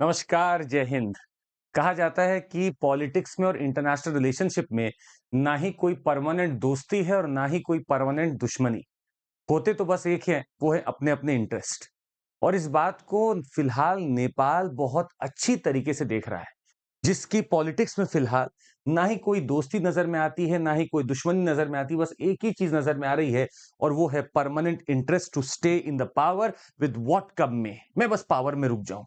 नमस्कार, जय हिंद। कहा जाता है कि पॉलिटिक्स में और इंटरनेशनल रिलेशनशिप में ना ही कोई परमानेंट दोस्ती है और ना ही कोई परमानेंट दुश्मनी। होते तो बस एक ही हैं, वो है अपने-अपने इंटरेस्ट। और इस बात को फिलहाल नेपाल बहुत अच्छी तरीके से देख रहा है, जिसकी पॉलिटिक्स में फिलहाल ना ही कोई दोस्ती नज़र में आती है, ना ही कोई दुश्मनी नज़र में आती है, बस एक ही चीज़ नज़र में आ रही है और वो है permanent interest to stay in the power with what come में। मैं बस पावर में रुक जाऊँ।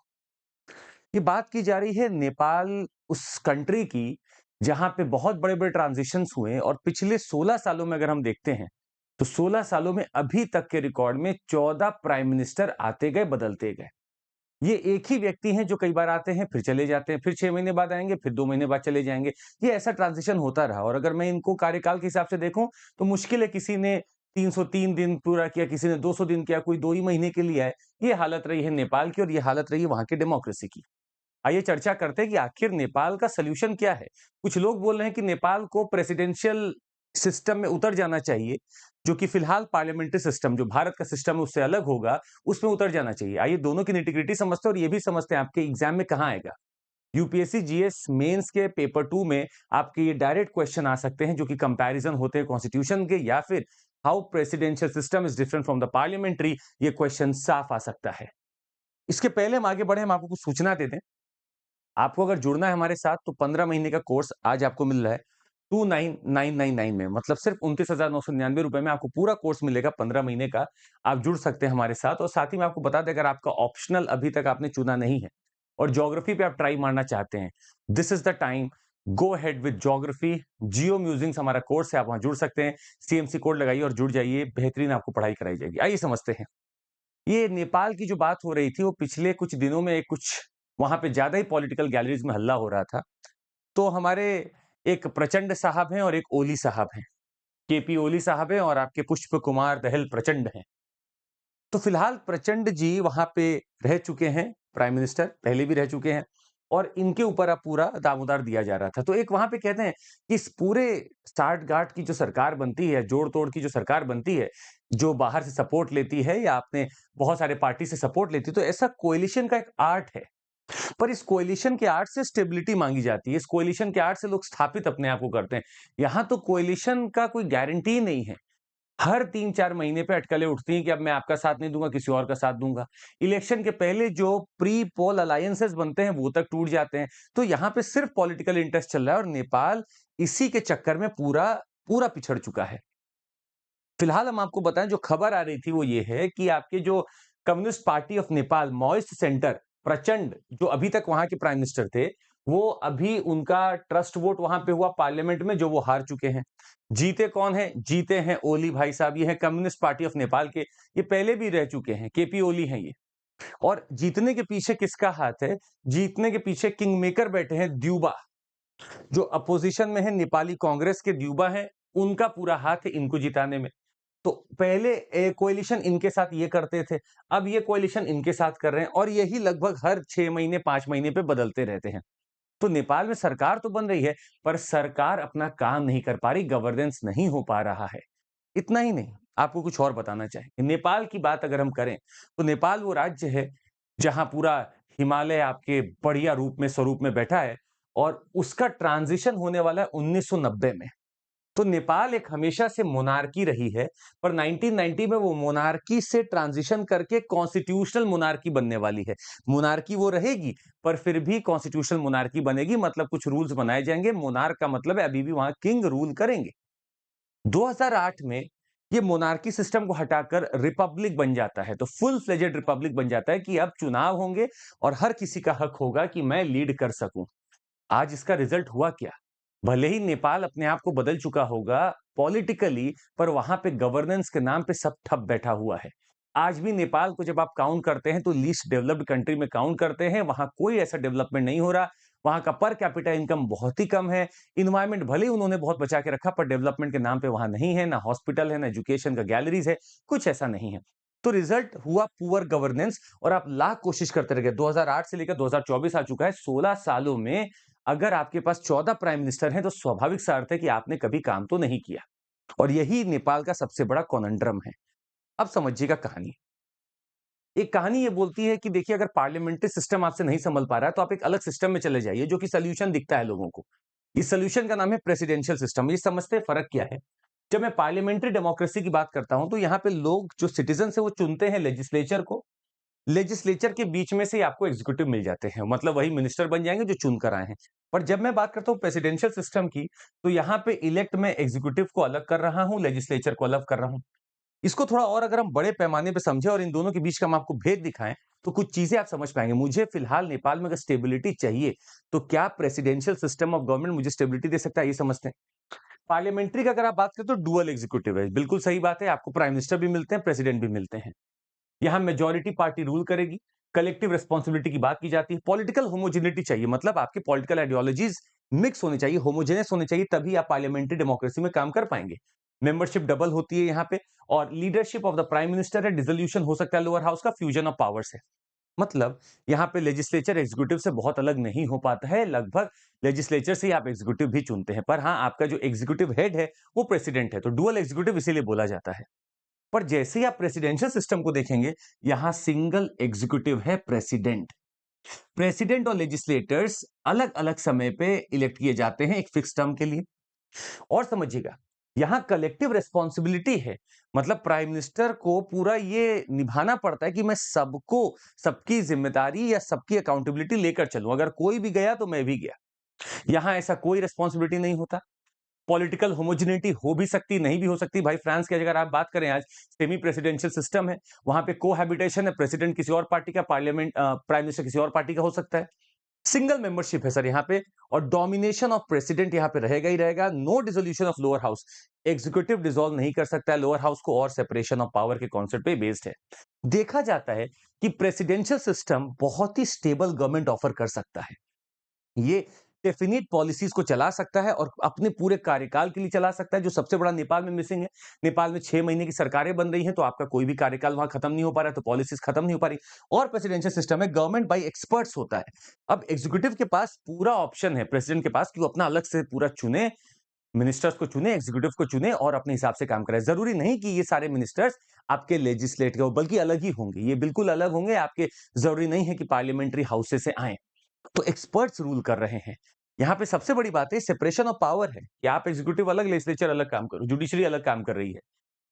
ये बात की जा रही है नेपाल उस कंट्री की जहां पे बहुत बड़े-बड़े ट्रांजिशंस हुए और पिछले 16 सालों में अगर हम देखते हैं, तो 16 सालों में अभी तक के रिकॉर्ड में 14 प्राइम मिनिस्टर आते गए, बदलते गए। ये एक ही व्यक्ति हैं जो कई बार आते हैं, फिर चले जाते हैं, फिर 6 महीने बाद आएँगे, फिर 2 महीने बाद चले जाएँगे। ये ऐसा ट्रांजिशन होता रहा और अगर मैं इनको कार्यकाल के हिसाब से देखूँ, तो मुश्किल है किसी ने 303 दिन पूरा किया, किसी ने 200 दिन किया, कोई 2 ही महीने के लिए आए। ये हालत रही है नेपाल की और ये हालत रही है वहाँ की डेमोक्रेसी की। आइए चर्चा करते हैं कि आखिर नेपाल का सॉल्यूशन क्या है? कुछ लोग बोल रहे हैं कि नेपाल को प्रेसिडेंशियल सिस्टम में उतर जाना चाहिए, जो कि फिलहाल पार्लियामेंट्री सिस्टम जो भारत का सिस्टम है उससे अलग होगा, उसमें उतर जाना चाहिए। आइए दोनों की निटी-ग्रिटी समझते हैं और ये भी समझते हैं आपके एग्ज़ाम में कहाँ आएगा। यूपीएससी जीएस मेंस के पेपर 2 में आपके ये डायरेक्ट क्वेश्चन आ सकते हैं जो कि कंपैरिज़न होते हैं कॉन्स्टिट्यूशन के या फिर how presidential system is different from the parliamentary ये क्वेश्चन साफ आ सकता है। इसके पहले हम आगे बढ़े हम आपको कुछ सूचना दे दें। आपको अगर जुड़ना है हमारे साथ तो 15 महीने का कोर्स आज आपको मिल रहा है 29,999 में मतलब सिर्फ 29,999 रुपए में आपको पूरा कोर्स मिलेगा 15 महीने का। आप जुड़ सकते हैं हमारे साथ और साथ ही मैं आपको बता दें अगर आपका ऑप्शनल अभी तक आपने चुना नहीं है और ज्योग्राफी पे आप ट्राई मारना चाहते हैं, this is the time. Go ahead with geography. Jio musings हमारा कोर्स है, आप वहां जुड़ सकते हैं। सीएमसी कोड लगाइए और जुड़ जाइए, बेहतरीन आपको पढ़ाई कराई जाएगी। आइए समझते हैं। ये नेपाल की जो बात हो रही थी वो पिछले कुछ दिनों में कुछ वहाँ पे ज़्यादा ही पॉलिटिकल गैलरीज़ में हल्ला हो रहा था। तो हमारे एक प्रचंड साहब हैं और एक ओली साहब हैं। केपी ओली साहब हैं और आपके पुष्प कुमार दहल प्रचंड हैं। तो फिलहाल प्रचंड जी वहाँ पे रह चुके हैं, प्राइम मिनिस्टर पहले भी रह चुके हैं और इनके ऊपर अब पूरा दामोदर दिया जा रहा था। तो एक वहाँ पे कहते हैं कि इस पूरे साठ-गाँठ की जो सरकार बनती है, जोड़-तोड़ की जो सरकार बनती है, जो बाहर से सपोर्ट लेती है या आपने बहुत सारे पार्टी से सपोर्ट लेती है, तो ऐसा कोएलिशन का एक आर्ट है। पर इस कोएलिशन के आर्ट से स्टेबिलिटी माँगी जाती है। इस कोएलिशन के आर्ट से लोग स्थापित अपने आप को करते हैं। यहाँ तो कोएलिशन का कोई गारंटी नहीं है। हर 3-4 महीने पे अटकलें उठती हैं कि अब मैं आपका साथ नहीं दूँगा, किसी और का साथ दूँगा। इलेक्शन के पहले जो प्री पोल अलायंसेस बनते हैं, वो तक टूट जाते हैं। तो यहाँ पे सिर्फ पॉलिटिकल इंटरेस्ट चल रहा है और नेपाल इसी के चक्कर में पूरा पूरा पिछड़ चुका है। फिलहाल हम आपको बताएँ जो खबर आ रही थी वो ये है कि आपके जो communist party of Nepal Maoist centre प्रचंड जो अभी तक वहाँ के प्राइम मिनिस्टर थे, वो अभी उनका ट्रस्ट वोट वहाँ पे हुआ पार्लियामेंट में जो वो हार चुके हैं। जीते कौन हैं? जीते हैं ओली भाई साहब, ये हैं कम्युनिस्ट पार्टी ऑफ नेपाल के, ये पहले भी रह चुके हैं, केपी ओली हैं ये। और जीतने के पीछे किसका हाथ है? जीतने के पीछे किंग मेकर बैठे हैं द्यूबा, जो अपोजिशन में है नेपाली कांग्रेस के द्यूबा हैं, उनका पूरा हाथ है इनको जिताने में। तो पहले कोएलिशन इनके साथ ये करते थे, अब ये कोएलिशन इनके साथ कर रहे हैं और यही लगभग हर 6 महीने, 5 महीने पे बदलते रहते हैं। तो नेपाल में सरकार तो बन रही है, पर सरकार अपना काम नहीं कर पा रही, गवर्नेंस नहीं हो पा रहा है। इतना ही नहीं, आपको कुछ और बताना चाहेंगे। नेपाल की बात अगर हम करें, तो नेपाल वो राज्य है, जहाँ पूरा हिमालय आपके बढ़िया रूप में, स्वरूप में बैठा है और उसका ट्रांज़िशन होने वाला है 1990 में। तो नेपाल एक हमेशा से मोनार्की रही है, पर 1990 में वो मोनार्की से ट्रांज़िशन करके कॉन्स्टिट्यूशनल मोनार्की बनने वाली है। मोनार्की वो रहेगी, पर फिर भी कॉन्स्टिट्यूशनल मोनार्की बनेगी मतलब कुछ रूल्स बनाए जाएँगे, मोनार्क का मतलब है अभी भी वहाँ किंग रूल करेंगे। 2008 में ये मोनार्की सिस्टम को हटाकर रिपब्लिक बन जाता है, तो फुल फ्लेजेड रिपब्लिक बन जाता है कि अब चुनाव होंगे और हर किसी का हक होगा कि मैं लीड कर सकूँ। आज इसका रिजल्ट हुआ क्या? भले ही नेपाल अपने आप को बदल चुका होगा पॉलिटिकली, पर वहां पे गवर्नेंस के नाम पे सब ठप बैठा हुआ है। आज भी नेपाल को जब आप काउंट करते हैं तो लीस्ट डेवलप्ड कंट्री में काउंट करते हैं, वहां कोई ऐसा डेवलपमेंट नहीं हो रहा। वहां का पर कैपिटा इनकम बहुत ही कम है। इन्वायरमेंट भले ही उन्होंने बहुत बचा के रखा, पर डेवलपमेंट के नाम पे वहां नहीं है, ना हॉस्पिटल है, ना एजुकेशन का गैलरीज है, कुछ ऐसा नहीं है। तो रिजल्ट हुआ पुअर गवर्नेंस और आप लाख कोशिश करते रह गए। 2008 से लेकर 2024 आ चुका है, 16 सालों में अगर आपके पास 14 प्राइम मिनिस्टर हैं, तो स्वाभाविक सा अर्थ है कि आपने कभी काम तो नहीं किया और यही नेपाल का सबसे बड़ा कॉनन्ड्रम है। अब समझिएगा कहानी। एक कहानी ये बोलती है कि देखिए अगर पार्लियामेंट्री सिस्टम आपसे नहीं संभल पा रहा है तो आप एक अलग सिस्टम में चले जाइए जो कि सॉल्यूशन दिखता है लोगों को। इस सॉल्यूशन का नाम है प्रेसिडेंशियल सिस्टम। ये समझते हैं फर्क क्या है? जब मैं पार्लियामेंट्री डेमोक्रेसी की बात करता हूं तो यहाँ पे लोग जो सिटीजन है वो चुनते हैं लेजिस्लेचर को। लेजिस्लेचर के बीच में से ही आपको एग्जीक्यूटिव मिल जाते हैं, मतलब वही मिनिस्टर बन जाएंगे जो चुन कर आए हैं। पर जब मैं बात करता हूँ प्रेसिडेंशियल सिस्टम की, तो यहाँ पे इलेक्ट मैं एग्जीक्यूटिव को अलग कर रहा हूँ, लेजिस्लेचर को अलग कर रहा हूँ। इसको थोड़ा और अगर हम बड़े पैमाने पे समझें और इन दोनों के बीच का हम आपको भेद दिखाएं, तो कुछ चीजें आप समझ पाएंगे। मुझे फिलहाल नेपाल में अगर स्टेबिलिटी चाहिए, तो क्या प्रेसिडेंशियल सिस्टम ऑफ गवर्नमेंट मुझे स्टेबिलिटी दे सकता है, ये समझते हैं। पार्लियामेंट्री का अगर आप बात करें तो डुअल एग्जीक्यूटिव है, बिल्कुल सही बात है। आपको प्राइम मिनिस्टर भी मिलते हैं, प्रेसिडेंट भी मिलते हैं। यहाँ मेजॉरिटी पार्टी रूल करेगी। कलेक्टिव रिस्पॉन्सिबिलिटी की बात की जाती है। पॉलिटिकल होमोजेनिटी चाहिए, मतलब आपकी पॉलिटिकल आइडियोलॉजीज मिक्स होनी चाहिए, होमोजेनस होने चाहिए, तभी आप पार्लियामेंट्री डेमोक्रेसी में काम कर पाएंगे। मेंबरशिप डबल होती है यहाँ पे, और leadership of the prime minister है। डिसोल्यूशन हो सकता है लोअर हाउस का, फ्यूजन ऑफ पावर्स है। मतलब यहाँ पे लेजिस्लेचर एग्जीक्यूटिव से बहुत अलग नहीं हो पाता है, लगभग लेजिस्लेचर से ही आप एग्जीक्यूटिव भी चुनते हैं। पर हाँ, आपका जो एग्जीक्यूटिव हेड है वो प्रेसिडेंट है, तो डुअल एग्जीक्यूटिव इसीलिए बोला जाता है। पर जैसे ही आप प्रेसिडेंशियल सिस्टम को देखेंगे, यहां सिंगल एग्जीक्यूटिव है, प्रेसिडेंट। प्रेसिडेंट और लेजिस्लेटर्स अलग अलग समय पे इलेक्ट किए जाते हैं एक फिक्स टर्म के लिए। और समझिएगा, यहां कलेक्टिव रिस्पॉन्सिबिलिटी है, मतलब प्राइम मिनिस्टर को पूरा ये निभाना पड़ता है कि मैं सबको, सबकी जिम्मेदारी या सबकी अकाउंटेबिलिटी लेकर चलूं, अगर कोई भी गया तो मैं भी गया। यहां ऐसा कोई रिस्पॉन्सिबिलिटी नहीं होता। पॉलिटिकल होमोजेनिटी हो भी सकती, नहीं भी हो सकती। भाई फ्रांस की अगर आप बात करें, आज सेमी प्रेसिडेंशियल सिस्टम है, वहां पे कोहैबिटेशन है, प्रेसिडेंट किसी और पार्टी का, पार्लियामेंट प्राइम मिनिस्टर किसी और पार्टी का हो सकता है। सिंगल मेंबरशिप है सर यहाँ पे, और डोमिनेशन ऑफ प्रेसिडेंट यहाँ पे रहेगा ही रहेगा। No dissolution of lower house, executive dissolve नहीं कर सकता है लोअर हाउस को, और सेपरेशन ऑफ पावर के कॉन्सेप्ट पे बेस्ड है। देखा जाता है कि प्रेसिडेंशियल सिस्टम बहुत ही स्टेबल गवर्नमेंट ऑफर कर सकता है। ये डेफिनिट पॉलिसीज को चला सकता है और अपने पूरे कार्यकाल के लिए चला सकता है, जो सबसे बड़ा नेपाल में मिसिंग है। नेपाल में 6 महीने की सरकारें बन रही हैं, तो आपका कोई भी कार्यकाल वहां खत्म नहीं हो पा रहा है, तो पॉलिसीज खत्म नहीं हो पा रही। और प्रेसिडेंशियल सिस्टम है, गवर्नमेंट बाई एक्सपर्ट्स होता है। अब एग्जीक्यूटिव के पास पूरा ऑप्शन है, प्रेसिडेंट के पास, कि वो अपना अलग से पूरा चुने, मिनिस्टर्स को चुने, एग्जीक्यूटिव को चुने और अपने हिसाब से काम करे। जरूरी नहीं कि ये सारे मिनिस्टर्स आपके लेजिस्लेटिव, बल्कि अलग ही होंगे, ये बिल्कुल अलग होंगे आपके। जरूरी नहीं है कि पार्लियामेंट्री हाउसेस से आए। तो एक्सपर्ट्स रूल कर रहे हैं। यहाँ पे सबसे बड़ी बात है सेपरेशन ऑफ पावर है, कि आप एग्जीक्यूटिव अलग, लेजिस्लेचर अलग काम करो, जुडिशरी अलग काम कर रही है।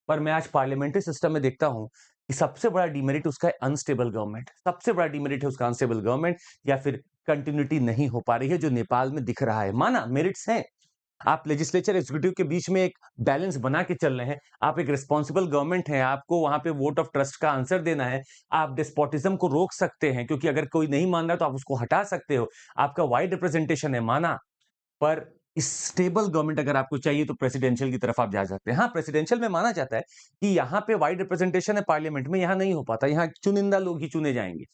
पर मैं आज पार्लियामेंट्री सिस्टम में देखता हूं कि सबसे बड़ा डिमेरिट उसका है अनस्टेबल गवर्नमेंट। सबसे बड़ा डिमेरिट है उसका अनस्टेबल गवर्नमेंट, या फिर कंटिन्यूटी नहीं हो पा रही है, जो नेपाल में दिख रहा है। माना मेरिट्स हैं, आप लेजिस्लेचर एग्जीक्यूटिव के बीच में एक बैलेंस बना के चल रहे हैं। आप एक रिस्पॉन्सिबल गवर्नमेंट है, आपको वहां पे वोट ऑफ ट्रस्ट का आंसर देना है। आप डेस्पोटिज्म को रोक सकते हैं, क्योंकि अगर कोई नहीं मान रहा तो आप उसको हटा सकते हो। आपका वाइड रिप्रेजेंटेशन है, माना। पर स्टेबल गवर्नमेंट अगर आपको चाहिए तो प्रेसिडेंशियल की तरफ आप जा सकते हैं। हाँ, प्रेसिडेंशियल में माना जाता है कि यहाँ पे वाइड रिप्रेजेंटेशन है, पार्लियामेंट में यहाँ नहीं हो पाता, यहाँ चुनिंदा लोग ही चुने जाएंगे।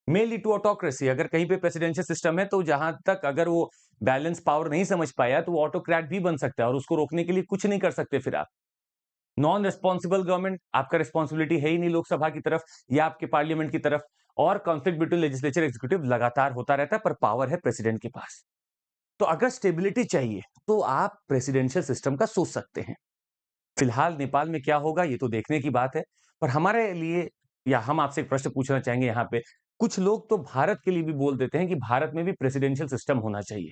मेनली टू ऑटोक्रेसी, अगर कहीं पे प्रेसिडेंशियल सिस्टम है तो जहां तक अगर वो बैलेंस पावर नहीं समझ पाया तो वो ऑटोक्रेट भी बन सकता है, और उसको रोकने के लिए कुछ नहीं कर सकते फिर आप। नॉन रिस्पॉन्सिबल गवर्नमेंट, आपका रिस्पॉन्सिबिलिटी है ही नहीं लोकसभा की तरफ या आपके पार्लियामेंट की तरफ, और कॉन्फ्लिक्ट बिटवीन लेजिस्लेचर एग्जीक्यूटिव लगातार होता रहता है, पर पावर है प्रेसिडेंट के पास। तो अगर स्टेबिलिटी चाहिए तो आप प्रेसिडेंशियल सिस्टम का सोच सकते हैं। फिलहाल नेपाल में क्या होगा ये तो देखने की बात है। पर हमारे लिए, या हम आपसे एक प्रश्न पूछना चाहेंगे यहाँ पे, कुछ लोग तो भारत के लिए भी बोल देते हैं कि भारत में भी प्रेसिडेंशियल सिस्टम होना चाहिए।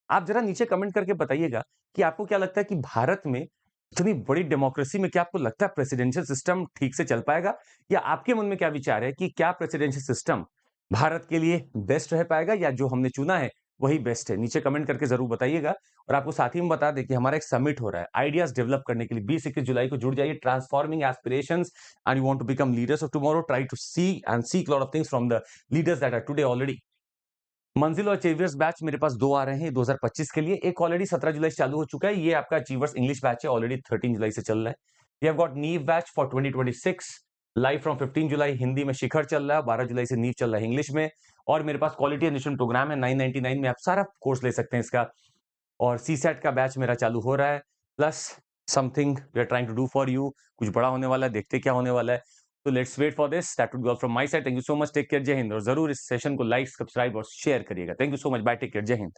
आप जरा नीचे कमेंट करके बताइएगा कि आपको क्या लगता है कि भारत में इतनी बड़ी डेमोक्रेसी में क्या आपको लगता है प्रेसिडेंशियल सिस्टम ठीक से चल पाएगा? या आपके मन में क्या विचार है कि क्या प्रेसिडेंशियल सिस्टम भारत के लिए बेस्ट रह पाएगा, या जो हमने चुना है वही बेस्ट है? नीचे कमेंट करके जरूर बताइएगा। और आपको साथ ही में बता दें कि हमारा एक समिट हो रहा है आइडियाज डेवलप करने के लिए। 20-21 जुलाई को जुड़ जाइए। Transforming aspirations and you want to become leaders of tomorrow, try to see and seek lot of things from the leaders that are today already. मंजिल और अचीवर्स बैच मेरे पास 2 आ रहे हैं 2025 के लिए। एक ऑलरेडी 17 जुलाई से चालू हो चुका है, ये आपका अचीवर्स इंग्लिश बैच है, ऑलरेडी 13 जुलाई से चल रहा है। वी हैव गॉट नीव बैच फॉर 2026 लाइव फ्रॉम 15 जुलाई, हिंदी में शिखर चल रहा है, 12 जुलाई से नीव चल रहा है इंग्लिश में। और मेरे पास क्वालिटी एजुकेशन प्रोग्राम है, 999 में आप सारा कोर्स ले सकते हैं इसका। और सीसेट का बैच मेरा चालू हो रहा है, plus something we are trying to do for you. कुछ बड़ा होने वाला है, देखते क्या होने वाला है। तो let's wait for this. That would be all from my side. Thank you so much, take care, जय हिंद। और जरूर इस सेशन को लाइक, सब्सक्राइब और शेयर करिएगा। Thank you so much, bye, take care, जय हिंद।